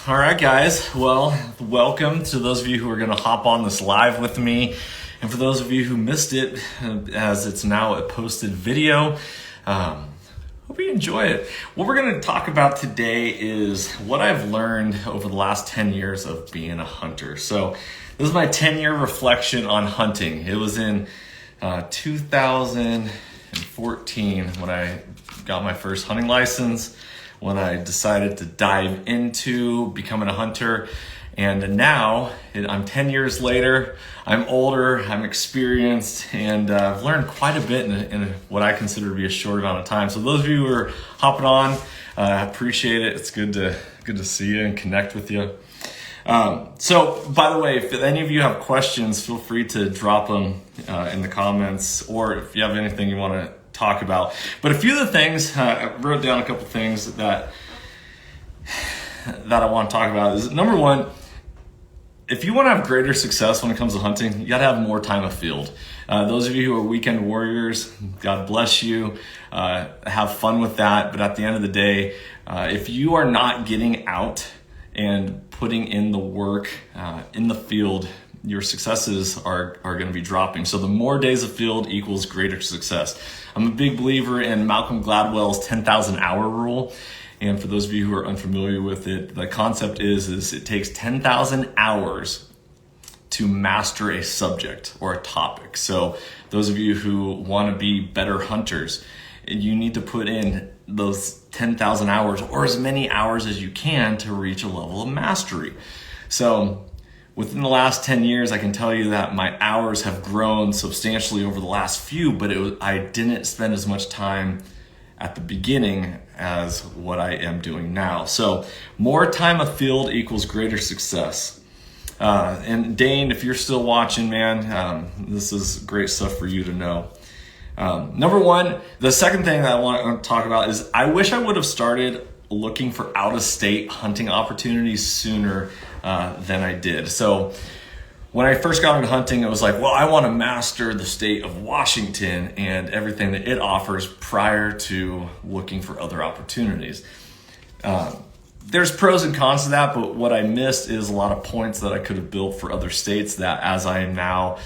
All right, guys. Well, welcome to those of you who are going to hop on this live with me. And for those of you who missed it, as it's now a posted video, hope you enjoy it. What we're going to talk about today is what I've learned over the last 10 years of being a hunter. So this is my 10-year reflection on hunting. It was in 2014 when I got my first hunting license, when I decided to dive into becoming a hunter. And now I'm 10 years later, I'm older, I'm experienced, and I've learned quite a bit in what I consider to be a short amount of time. So those of you who are hopping on, I appreciate it. It's good to see you and connect with you. So by the way, if any of you have questions, feel free to drop them in the comments, or if you have anything you want to talk about. But a few of the things, I wrote down a couple things that I want to talk about is, number one, if you want to have greater success when it comes to hunting, you got to have more time afield. Those of you who are weekend warriors, God bless you. Have fun with that. But at the end of the day, if you are not getting out and putting in the work in the field, your successes are going to be dropping. So the more days of field equals greater success. I'm a big believer in Malcolm Gladwell's 10,000 hour rule. And for those of you who are unfamiliar with it, the concept is it takes 10,000 hours to master a subject or a topic. So those of you who want to be better hunters, you need to put in those 10,000 hours or as many hours as you can to reach a level of mastery. So within the last 10 years, I can tell you that my hours have grown substantially over the last few, but I didn't spend as much time at the beginning as what I am doing now. So more time afield equals greater success. And Dane, if you're still watching, man, this is great stuff for you to know. Number one, the second thing that I want to talk about is I wish I would have started looking for out-of-state hunting opportunities sooner than I did. So when I first got into hunting, it was like, well, I want to master the state of Washington and everything that it offers prior to looking for other opportunities. There's pros and cons to that, but what I missed is a lot of points that I could have built for other states that, as I am now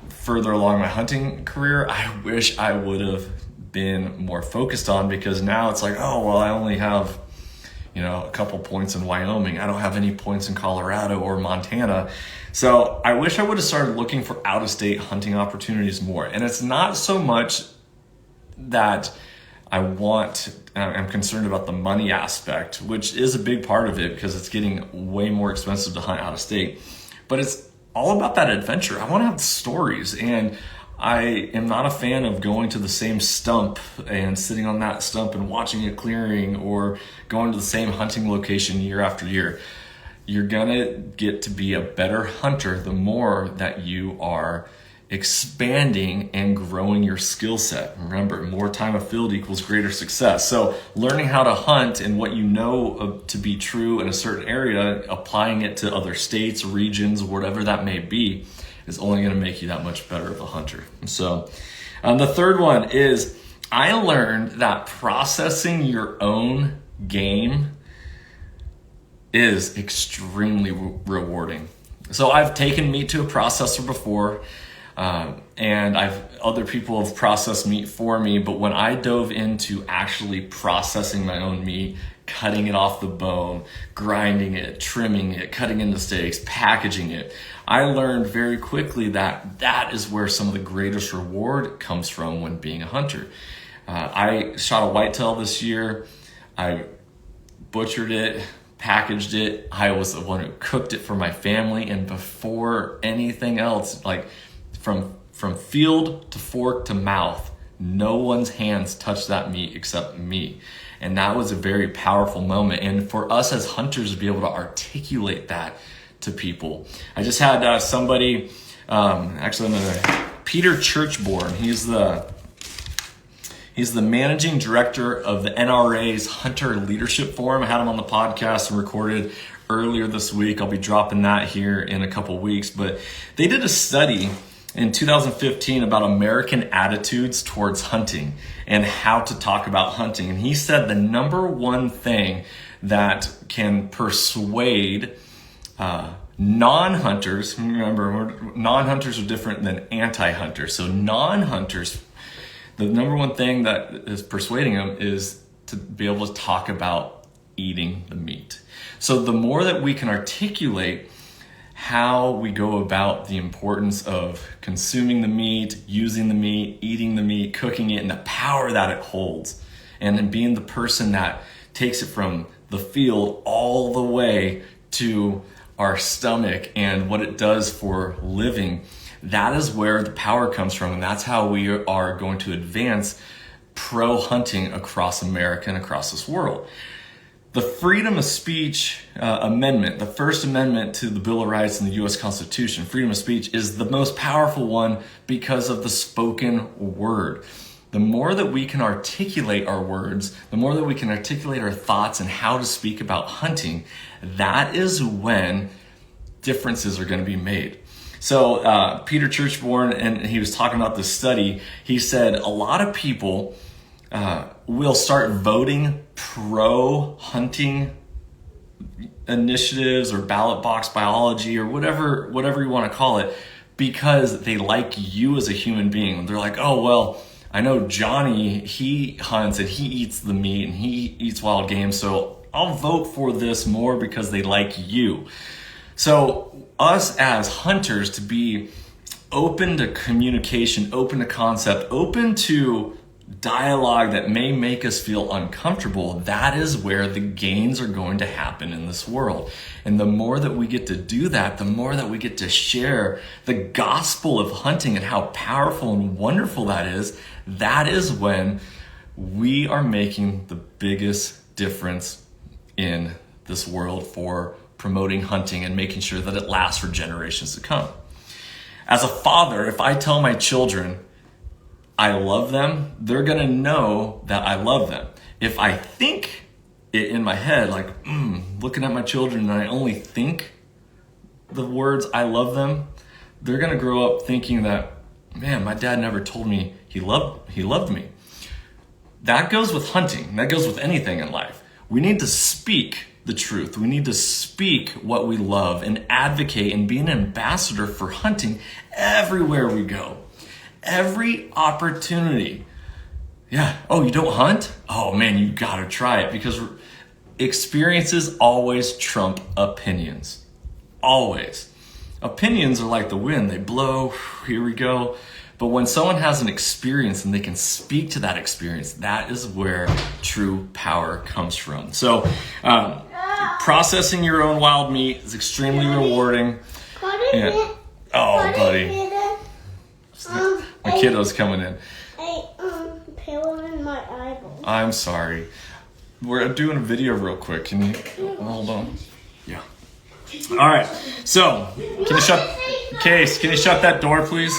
further along my hunting career, I wish I would have been more focused on, because now it's like, oh, well, I only have, a couple points in Wyoming. I don't have any points in Colorado or Montana. So I wish I would have started looking for out-of-state hunting opportunities more. And it's not so much that I'm concerned about the money aspect, which is a big part of it because it's getting way more expensive to hunt out of state. But it's all about that adventure. I want to have stories, and I am not a fan of going to the same stump and sitting on that stump and watching it clearing, or going to the same hunting location year after year. You're gonna get to be a better hunter the more that you are expanding and growing your skill set. Remember, more time afield equals greater success. So learning how to hunt and what you know to be true in a certain area, applying it to other states, regions, whatever that may be, is only going to make you that much better of a hunter. So the third one is, I learned that processing your own game is extremely rewarding. So I've taken meat to a processor before, and other people have processed meat for me, but when I dove into actually processing my own meat, cutting it off the bone, grinding it, trimming it, cutting into steaks, packaging it, I learned very quickly that is where some of the greatest reward comes from when being a hunter. I shot a whitetail this year. I butchered it, packaged it. I was the one who cooked it for my family, and before anything else, like from field to fork to mouth, no one's hands touched that meat except me. And that was a very powerful moment. And for us as hunters to be able to articulate that to people. I just had somebody, Peter Churchborn. He's the managing director of the NRA's Hunter Leadership Forum. I had him on the podcast and recorded earlier this week. I'll be dropping that here in a couple weeks. But they did a study in 2015 about American attitudes towards hunting and how to talk about hunting. And he said the number one thing that can persuade non-hunters. Remember, non-hunters are different than anti-hunters. So non-hunters, the number one thing that is persuading them is to be able to talk about eating the meat. So the more that we can articulate how we go about the importance of consuming the meat, using the meat, eating the meat, cooking it, and the power that it holds, and then being the person that takes it from the field all the way to our stomach and what it does for living, that is where the power comes from. And that's how we are going to advance pro-hunting across America and across this world. The freedom of speech amendment, the First Amendment to the Bill of Rights in the U.S. Constitution, freedom of speech is the most powerful one because of the spoken word. The more that we can articulate our words, the more that we can articulate our thoughts and how to speak about hunting, that is when differences are going to be made. So Peter Churchborn, and he was talking about this study, he said a lot of people will start voting pro-hunting initiatives or ballot box biology or whatever you want to call it because they like you as a human being. They're like, oh, well, I know Johnny, he hunts and he eats the meat and he eats wild game, so I'll vote for this more because they like you. So us as hunters to be open to communication, open to concept, open to dialogue that may make us feel uncomfortable, that is where the gains are going to happen in this world. And the more that we get to do that, the more that we get to share the gospel of hunting and how powerful and wonderful that is when we are making the biggest difference in this world for promoting hunting and making sure that it lasts for generations to come. As a father, if I tell my children I love them, they're gonna know that I love them. If I think it in my head, like, looking at my children and I only think the words I love them, they're gonna grow up thinking that, man, my dad never told me he loved me. That goes with hunting. That goes with anything in life. We need to speak the truth. We need to speak what we love and advocate and be an ambassador for hunting everywhere we go. Every opportunity. Yeah. Oh, you don't hunt? Oh man, you gotta try it, because experiences always trump opinions. Always. Opinions are like the wind. They blow, here we go. But when someone has an experience and they can speak to that experience, that is where true power comes from. So processing your own wild meat is extremely rewarding. Yeah. Oh, buddy. My kiddo's coming in. Pale in my eyeball. I'm sorry. We're doing a video real quick. Can you hold on? Yeah. All right. So, can you shut that door, please?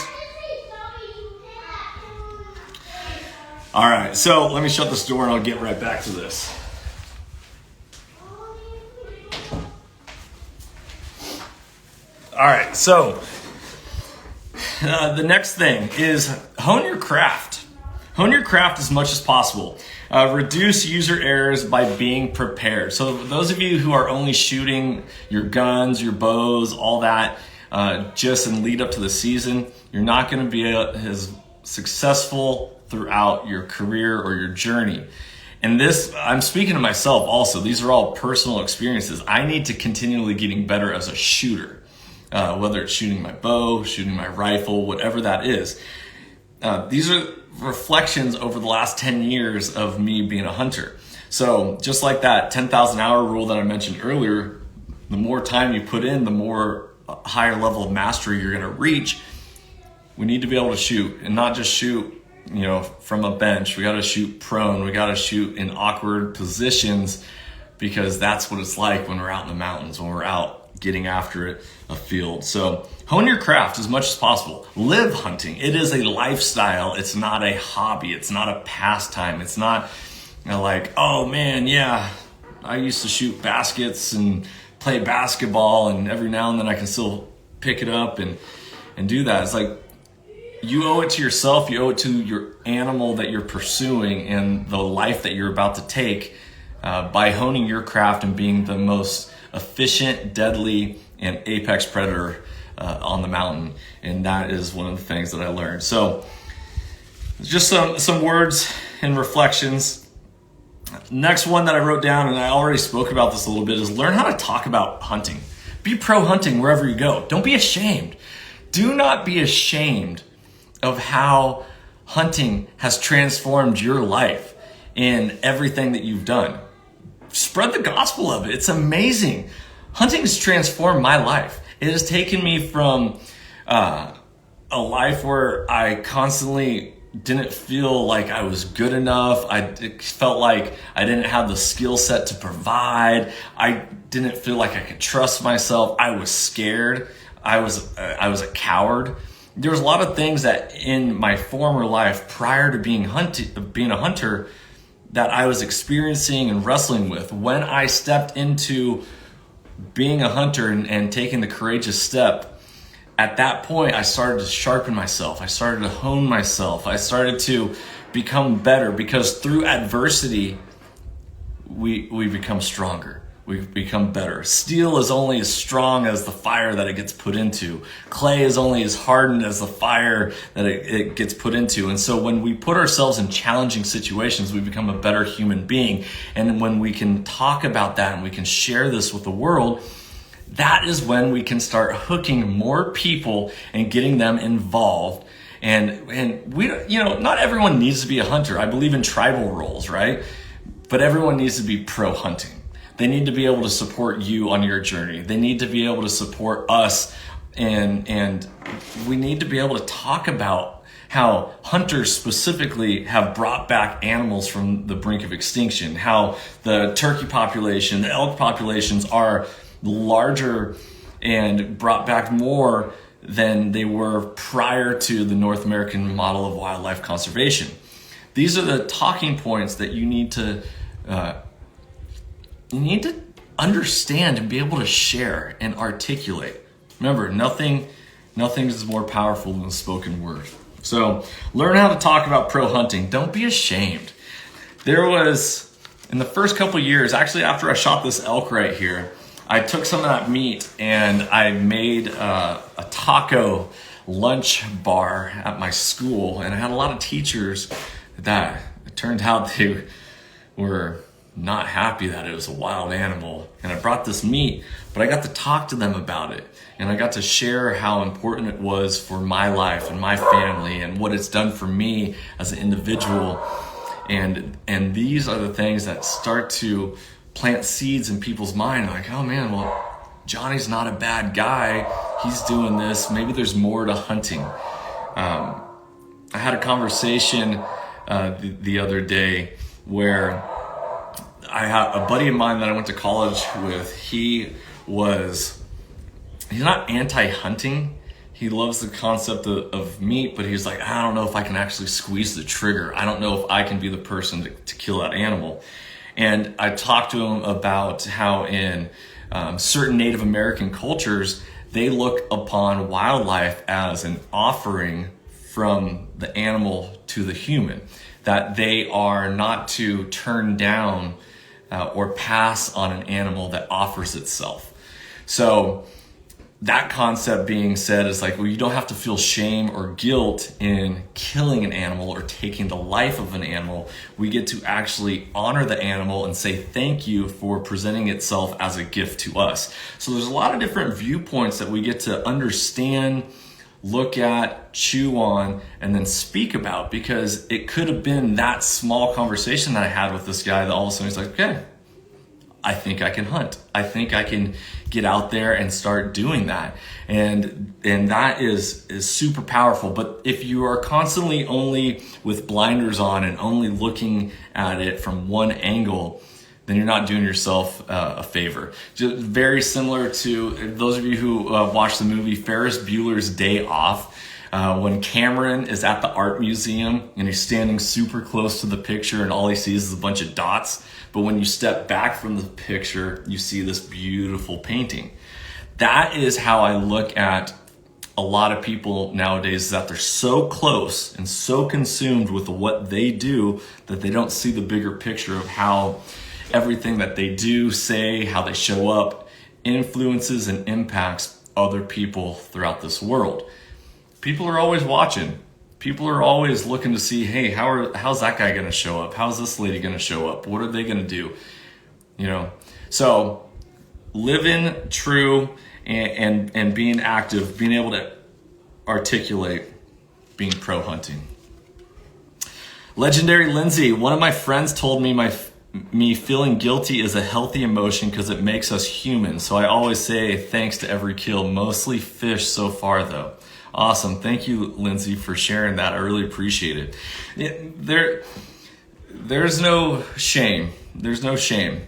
All right. So, let me shut this door and I'll get right back to this. All right. So, the next thing is hone your craft. Hone your craft as much as possible. Reduce user errors by being prepared. So those of you who are only shooting your guns, your bows, all that, just in lead up to the season, you're not going to be as successful throughout your career or your journey. And this, I'm speaking to myself also. These are all personal experiences. I need to continually getting better as a shooter. Whether it's shooting my bow, shooting my rifle, whatever that is. These are reflections over the last 10 years of me being a hunter. So just like that 10,000 hour rule that I mentioned earlier, the more time you put in, the more higher level of mastery you're gonna reach. We need to be able to shoot, and not just shoot, from a bench. We gotta shoot prone, we gotta shoot in awkward positions, because that's what it's like when we're out in the mountains, when we're out getting after it, a field. So hone your craft as much as possible. Live hunting. It is a lifestyle. It's not a hobby. It's not a pastime. It's not like, oh man, yeah, I used to shoot baskets and play basketball, and every now and then I can still pick it up and do that. It's like, you owe it to yourself. You owe it to your animal that you're pursuing and the life that you're about to take. by honing your craft and being the most efficient, deadly, and apex predator on the mountain. And that is one of the things that I learned. So just some words and reflections. Next one that I wrote down, and I already spoke about this a little bit, is learn how to talk about hunting. Be pro hunting wherever you go. Don't be ashamed. Do not be ashamed of how hunting has transformed your life in everything that you've done. Spread the gospel of it. It's amazing. Hunting has transformed my life. It has taken me from a life where I constantly didn't feel like I was good enough. I felt like I didn't have the skill set to provide. I didn't feel like I could trust myself. I was scared. I was a coward. There was a lot of things that in my former life prior to being a hunter that I was experiencing and wrestling with. When I stepped into being a hunter and taking the courageous step, at that point, I started to sharpen myself. I started to hone myself. I started to become better, because through adversity, we become stronger. We become better. Steel is only as strong as the fire that it gets put into. Clay is only as hardened as the fire that it gets put into. And so when we put ourselves in challenging situations, we become a better human being. And when we can talk about that and we can share this with the world, that is when we can start hooking more people and getting them involved. And we, not everyone needs to be a hunter. I believe in tribal roles, right? But everyone needs to be pro hunting. They need to be able to support you on your journey. They need to be able to support us, and we need to be able to talk about how hunters specifically have brought back animals from the brink of extinction, how the turkey population, the elk populations are larger and brought back more than they were prior to the North American model of wildlife conservation. These are the talking points that you need to understand and be able to share and articulate. Remember, nothing is more powerful than the spoken word. So learn how to talk about pro hunting. Don't be ashamed. There was, in the first couple of years, actually after I shot this elk right here, I took some of that meat and I made a taco lunch bar at my school. And I had a lot of teachers that it turned out they were not happy that it was a wild animal. And I brought this meat, but I got to talk to them about it. And I got to share how important it was for my life and my family and what it's done for me as an individual. And these are the things that start to plant seeds in people's mind. Like, oh man, well, Johnny's not a bad guy. He's doing this. Maybe there's more to hunting. I had a conversation the other day where I had a buddy of mine that I went to college with. He's not anti-hunting. He loves the concept of meat, but he's like, I don't know if I can actually squeeze the trigger. I don't know if I can be the person to kill that animal. And I talked to him about how in certain Native American cultures, they look upon wildlife as an offering from the animal to the human, that they are not to turn down or pass on an animal that offers itself. So that concept being said is like, well, you don't have to feel shame or guilt in killing an animal or taking the life of an animal. We get to actually honor the animal and say thank you for presenting itself as a gift to us. So there's a lot of different viewpoints that we get to understand, look at, chew on, and then speak about, because it could have been that small conversation that I had with this guy that all of a sudden he's like, okay, I think I can hunt. I think I can get out there and start doing that. And that is super powerful. But if you are constantly only with blinders on and only looking at it from one angle, then you're not doing yourself a favor. Just very similar to those of you who watched the movie Ferris Bueller's Day Off. When Cameron is at the art museum and he's standing super close to the picture and all he sees is a bunch of dots. But when you step back from the picture, you see this beautiful painting. That is how I look at a lot of people nowadays, is that they're so close and so consumed with what they do that they don't see the bigger picture of how everything that they do, say, how they show up, influences and impacts other people throughout this world. People are always watching. People are always looking to see, hey, how's that guy going to show up? How's this lady going to show up? What are they going to do? So living true and being active, being able to articulate, being pro hunting. Legendary Lindsay, one of my friends told me feeling guilty is a healthy emotion because it makes us human. So I always say thanks to every kill, mostly fish so far though. Awesome. Thank you, Lindsay, for sharing that. I really appreciate it. There's no shame. There's no shame.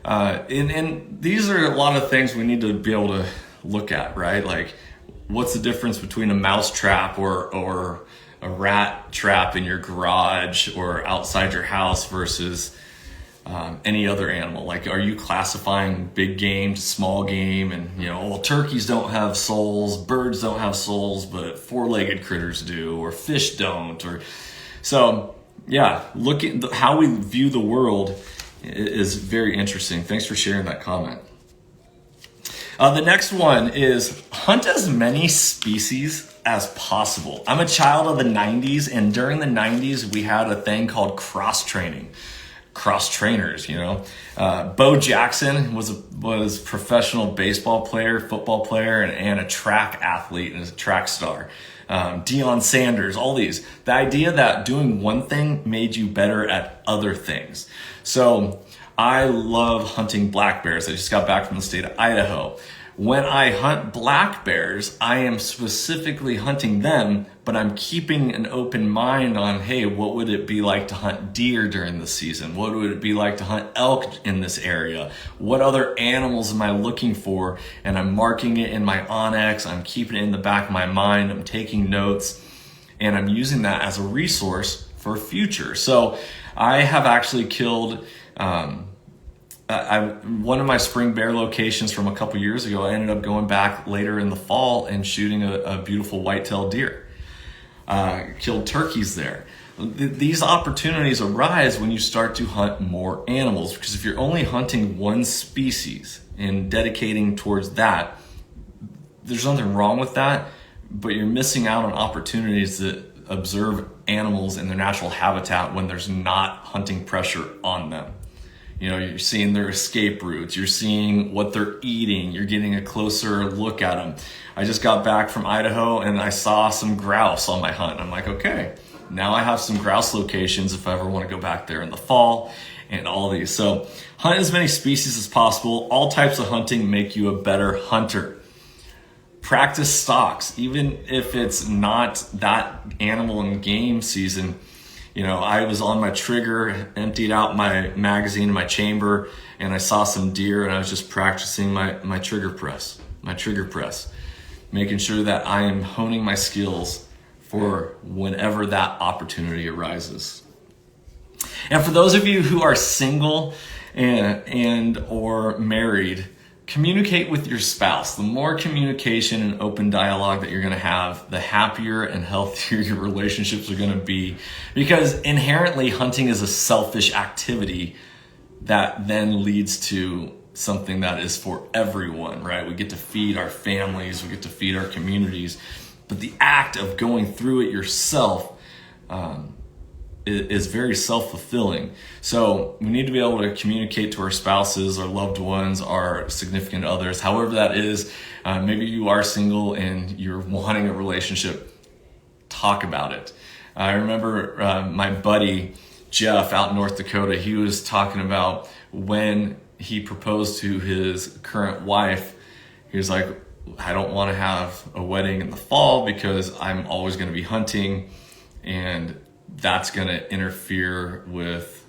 And these are a lot of things we need to be able to look at, right? Like, what's the difference between a mouse trap or a rat trap in your garage or outside your house versus any other animal? Like, are you classifying big game to small game? And, well, turkeys don't have souls, birds don't have souls, but four-legged critters do, or fish don't. So, look at how we view the world is very interesting. Thanks for sharing that comment. The next one is hunt as many species as possible. I'm a child of the 90s, and during the 90s, we had a thing called cross-trainers. Bo Jackson was professional baseball player, football player, and a track athlete and a track star. Deion Sanders, all these. The idea that doing one thing made you better at other things. So I love hunting black bears. I just got back from the state of Idaho. When I hunt black bears, I am specifically hunting them, but I'm keeping an open mind on, hey, what would it be like to hunt deer during the season? What would it be like to hunt elk in this area? What other animals am I looking for? And I'm marking it in my Onyx. I'm keeping it in the back of my mind. I'm taking notes, and I'm using that as a resource for future. So I have actually killed one of my spring bear locations from a couple years ago. I ended up going back later in the fall and shooting a beautiful white-tailed deer. Killed turkeys there. These opportunities arise when you start to hunt more animals, because if you're only hunting one species and dedicating towards that, there's nothing wrong with that, but you're missing out on opportunities to observe animals in their natural habitat when there's not hunting pressure on them. You're seeing their escape routes. You're seeing what they're eating. You're getting a closer look at them. I just got back from Idaho and I saw some grouse on my hunt. I'm like, okay, now I have some grouse locations if I ever want to go back there in the fall and all these. So hunt as many species as possible. All types of hunting make you a better hunter. Practice stalks, even if it's not that animal and game season. I was on my trigger, emptied out my magazine in my chamber, and I saw some deer, and I was just practicing my trigger press, making sure that I am honing my skills for whenever that opportunity arises. And for those of you who are single and or married, communicate with your spouse. The more communication and open dialogue that you're going to have, the happier and healthier your relationships are going to be, because inherently hunting is a selfish activity that then leads to something that is for everyone, right? We get to feed our families, we get to feed our communities, but the act of going through it yourself is very self-fulfilling. So we need to be able to communicate to our spouses, our loved ones, our significant others, however that is. Maybe you are single and you're wanting a relationship. Talk about it. I remember my buddy Jeff out in North Dakota, he was talking about when he proposed to his current wife. He was like, I don't want to have a wedding in the fall because I'm always going to be hunting, and that's going to interfere with,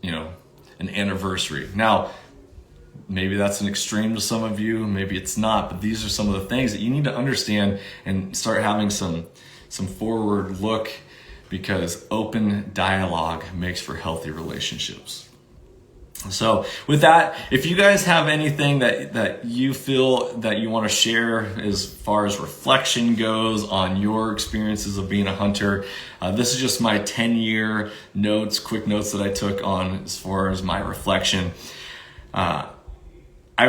an anniversary. Now, maybe that's an extreme to some of you, maybe it's not, but these are some of the things that you need to understand and start having some forward look, because open dialogue makes for healthy relationships. So with that, if you guys have anything that you feel that you want to share as far as reflection goes on your experiences of being a hunter, this is just my 10-year notes, quick notes that I took on as far as my reflection. I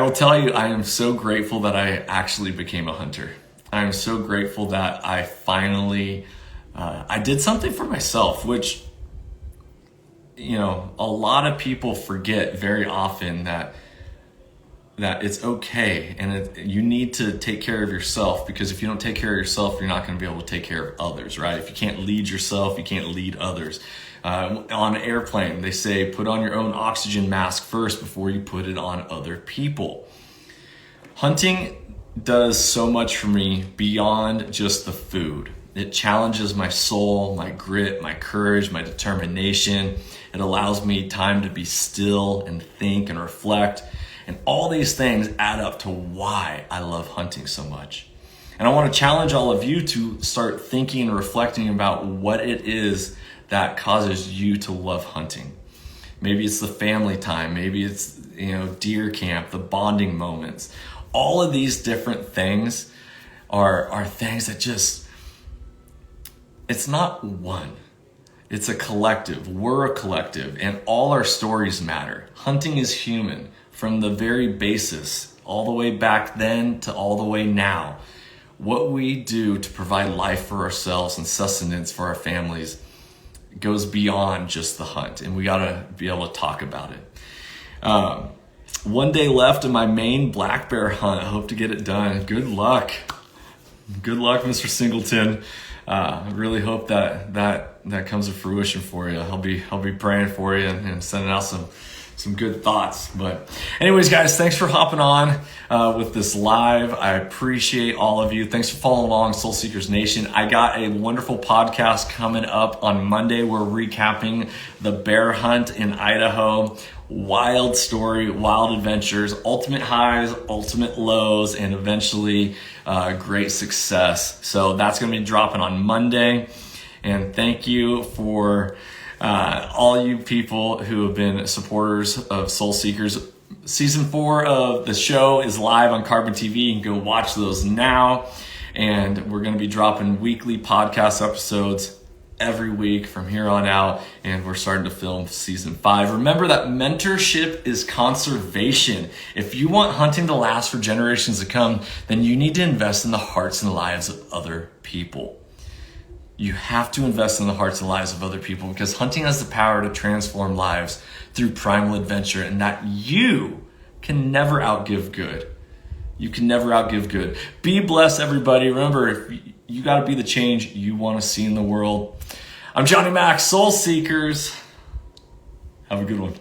will tell you, I am so grateful that I actually became a hunter. I am so grateful that I finally, I did something for myself, which, you know, a lot of people forget very often that it's okay, and you need to take care of yourself, because if you don't take care of yourself, you're not going to be able to take care of others, right? If you can't lead yourself, you can't lead others. On an airplane, they say put on your own oxygen mask first before you put it on other people. Hunting does so much for me beyond just the food. It challenges my soul, my grit, my courage, my determination. It allows me time to be still and think and reflect. And all these things add up to why I love hunting so much. And I want to challenge all of you to start thinking and reflecting about what it is that causes you to love hunting. Maybe it's the family time. Maybe it's, deer camp, the bonding moments. All of these different things are things that just, it's not one. It's a collective. We're a collective, and all our stories matter. Hunting is human from the very basis, all the way back then to all the way now. What we do to provide life for ourselves and sustenance for our families goes beyond just the hunt, and we gotta be able to talk about it. One day left in my main black bear hunt. I hope to get it done. Good luck. Good luck, Mr. Singleton. I really hope that comes to fruition for you. I'll be praying for you and sending out some good thoughts. But anyways, guys, thanks for hopping on with this live. I appreciate all of you. Thanks for following along, Soul Seekers Nation. I got a wonderful podcast coming up on Monday. We're recapping the bear hunt in Idaho. Wild story, wild adventures, ultimate highs, ultimate lows, and eventually great success. So that's going to be dropping on Monday. And thank you for all you people who have been supporters of Soul Seekers. Season 4 of the show is live on Carbon TV. You can go watch those now. And we're going to be dropping weekly podcast episodes every week from here on out, and we're starting to film season 5. Remember that mentorship is conservation. If you want hunting to last for generations to come, then you need to invest in the hearts and lives of other people. You have to invest in the hearts and lives of other people, because hunting has the power to transform lives through primal adventure, and that you can never outgive good. You can never outgive good. Be blessed, everybody. Remember, you got to be the change you want to see in the world. I'm Johnny Mack, Soul Seekers. Have a good one.